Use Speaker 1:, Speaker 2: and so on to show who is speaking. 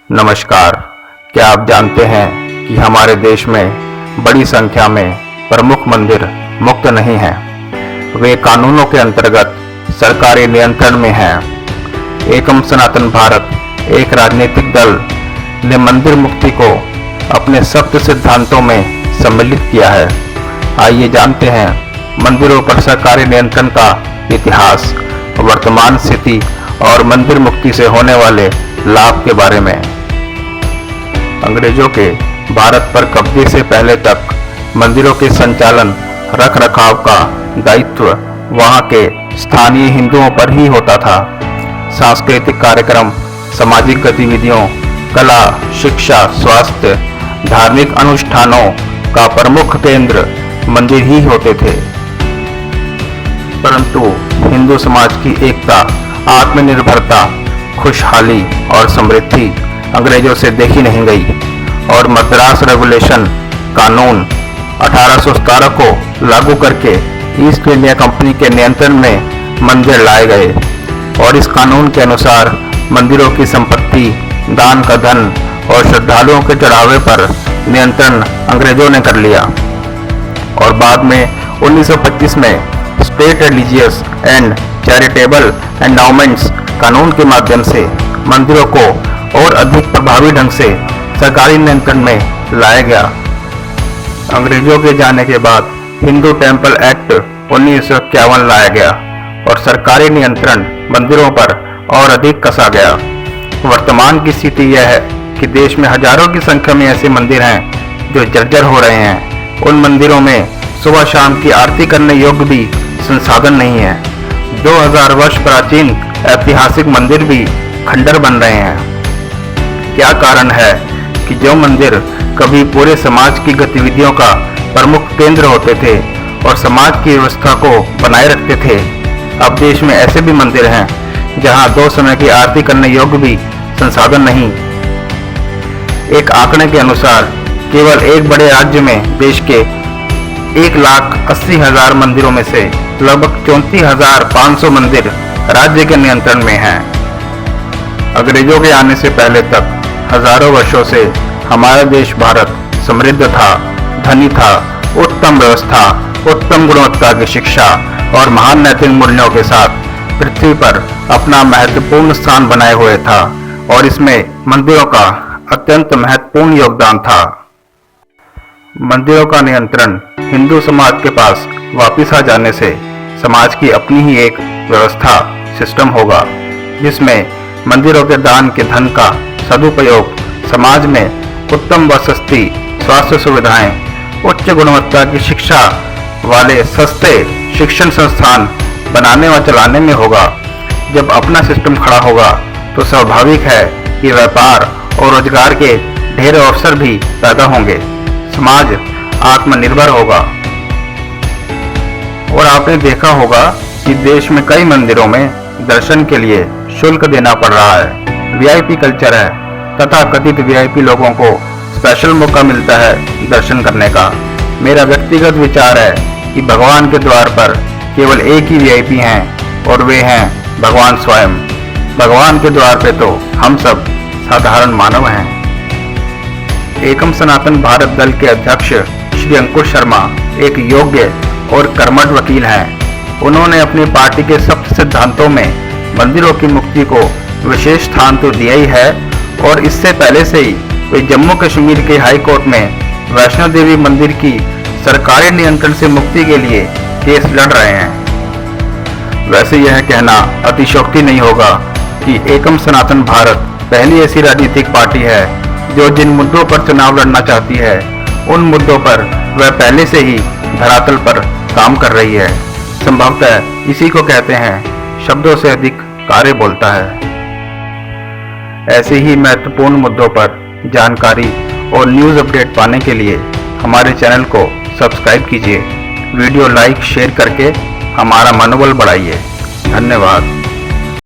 Speaker 1: नमस्कार। क्या आप जानते हैं कि हमारे देश में बड़ी संख्या में प्रमुख मंदिर मुक्त नहीं हैं। वे कानूनों के अंतर्गत सरकारी नियंत्रण में हैं। एकम सनातन भारत एक राजनीतिक दल ने मंदिर मुक्ति को अपने सख्त सिद्धांतों में सम्मिलित किया है। आइए जानते हैं मंदिरों पर सरकारी नियंत्रण का इतिहास, वर्तमान स्थिति और मंदिर मुक्ति से होने वाले लाभ के बारे में। अंग्रेजों के भारत पर कब्जे से पहले तक मंदिरों के संचालन रख रखाव का दायित्व वहां के स्थानीय हिंदुओं पर ही होता था। सांस्कृतिक कार्यक्रम, सामाजिक गतिविधियों, कला, शिक्षा, स्वास्थ्य, धार्मिक अनुष्ठानों का प्रमुख केंद्र मंदिर ही होते थे। परंतु हिंदू समाज की एकता, आत्मनिर्भरता, खुशहाली और समृद्धि अंग्रेजों से देखी नहीं गई और मद्रास रेगुलेशन कानून 1817 को लागू करके ईस्ट इंडिया कंपनी के नियंत्रण में मंदिर लाए गए और इस कानून के अनुसार मंदिरों की संपत्ति, दान का धन और श्रद्धालुओं के चढ़ावे पर नियंत्रण अंग्रेजों ने कर लिया। और बाद में 1925 में state religious and charitable endowments कानून के माध्यम से मंदिरों को और अधिक प्रभावी ढंग से सरकारी नियंत्रण में लाया गया। अंग्रेजों के जाने के बाद हिंदू टेम्पल एक्ट 1951 लाया गया और सरकारी नियंत्रण मंदिरों पर और अधिक कसा गया। वर्तमान की स्थिति यह है कि देश में हजारों की संख्या में ऐसे मंदिर हैं जो जर्जर हो रहे हैं। उन मंदिरों में सुबह शाम की आरती करने योग्य भी संसाधन नहीं है। 2000 वर्ष प्राचीन ऐतिहासिक मंदिर भी खंडर बन रहे हैं। क्या कारण है कि जो मंदिर कभी पूरे समाज की गतिविधियों का प्रमुख केंद्र होते थे और समाज की व्यवस्था को बनाए रखते थे, अब देश में ऐसे भी मंदिर हैं जहां 2 समय की आरती करने योग्य भी संसाधन नहीं। एक आंकड़े के अनुसार केवल एक बड़े राज्य में देश के 1,80,000 मंदिरों में से लगभग 34,500 मंदिर राज्य के नियंत्रण में हैं। अंग्रेजों के आने से पहले तक हजारों वर्षों से हमारा देश भारत समृद्ध था, धनी था, उत्तम व्यवस्था, उत्तम गुणवत्ता की शिक्षा और महान नैतिक मूल्यों के साथ पृथ्वी पर अपना महत्वपूर्ण स्थान बनाए हुए था और इसमें मंदिरों का अत्यंत महत्वपूर्ण योगदान था। मंदिरों का नियंत्रण हिंदू समाज के पास वापिस आ जाने से समाज की अपनी ही एक व्यवस्था, सिस्टम होगा जिसमें मंदिरों के दान के धन का सदुपयोग, समाज में उत्तम व सस्ती स्वास्थ्य सुविधाएं, उच्च गुणवत्ता की शिक्षा वाले सस्ते शिक्षण संस्थान बनाने व चलाने में होगा। जब अपना सिस्टम खड़ा होगा तो स्वाभाविक है कि व्यापार और रोजगार के ढेर अवसर भी पैदा होंगे, समाज आत्मनिर्भर होगा। और आपने देखा होगा कि देश में कई मंदिरों में दर्शन के लिए शुल्क देना पड़ रहा है। वीआईपी कल्चर है, तथा कथित वीआईपी लोगों को स्पेशल मौका मिलता है दर्शन करने का। मेरा व्यक्तिगत विचार है कि भगवान के द्वार पर केवल एक ही वीआईपी हैं और वे हैं भगवान स्वयं। भगवान के द्वार पे तो हम सब साधारण मानव हैं। एकम सनातन भारत दल के अध्यक्ष श्री अंकुश शर्मा एक योग्य और कर्मठ वकील हैं। उन्होंने अपनी पार्टी के सख्त सिद्धांतों में मंदिरों की मुक्ति को विशेष स्थान तो दिया ही है और इससे पहले से ही वे जम्मू कश्मीर के हाई कोर्ट में वैष्णो देवी मंदिर की सरकारी नियंत्रण से मुक्ति के लिए केस लड़ रहे हैं। वैसे यह कहना अतिशयोक्ति नहीं होगा कि एकम सनातन भारत पहली ऐसी राजनीतिक पार्टी है जो जिन मुद्दों पर चुनाव लड़ना चाहती है उन मुद्दों पर वह पहले से ही धरातल पर काम कर रही है। संभवतः इसी को कहते हैं शब्दों से अधिक कार्य बोलता है। ऐसे ही महत्वपूर्ण मुद्दों पर जानकारी और न्यूज़ अपडेट पाने के लिए हमारे चैनल को सब्सक्राइब कीजिए। वीडियो लाइक शेयर करके हमारा मनोबल बढ़ाइए। धन्यवाद।